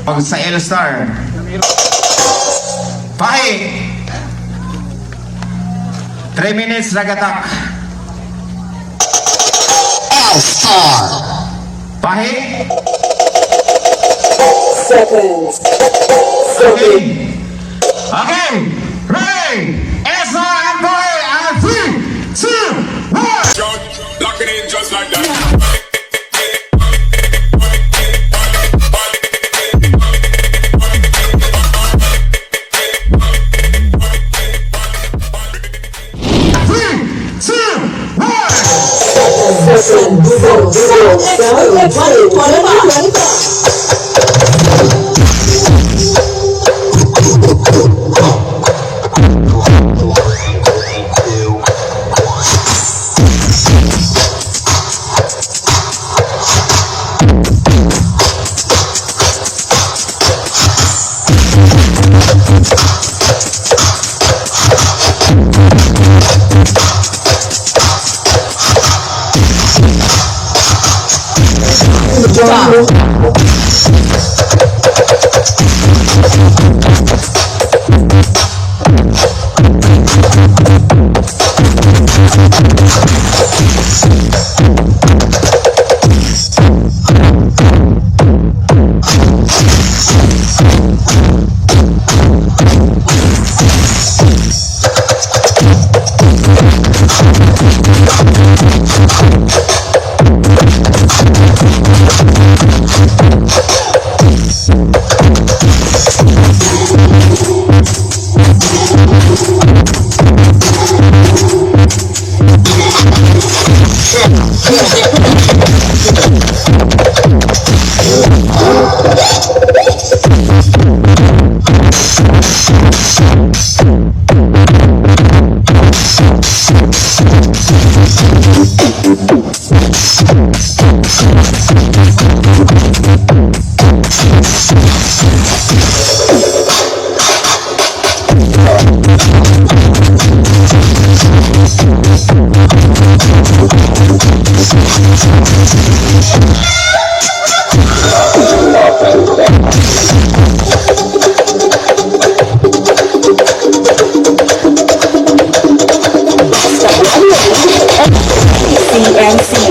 Pag sa ELSTAR. PAJE. 3 minutes nag-attack. ELSTAR. PAJE. Seconds. Okay. Okay. Ready. ELSTAR and PAJE. And 3, 2, 1. Lock it in just like that.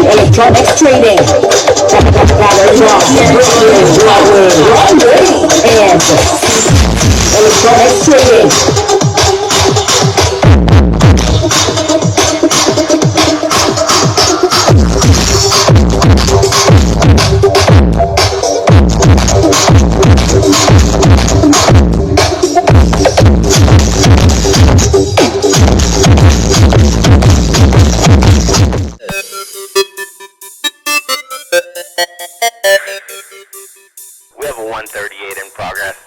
Electronics trading. And electronics trading. We have a 138 in progress.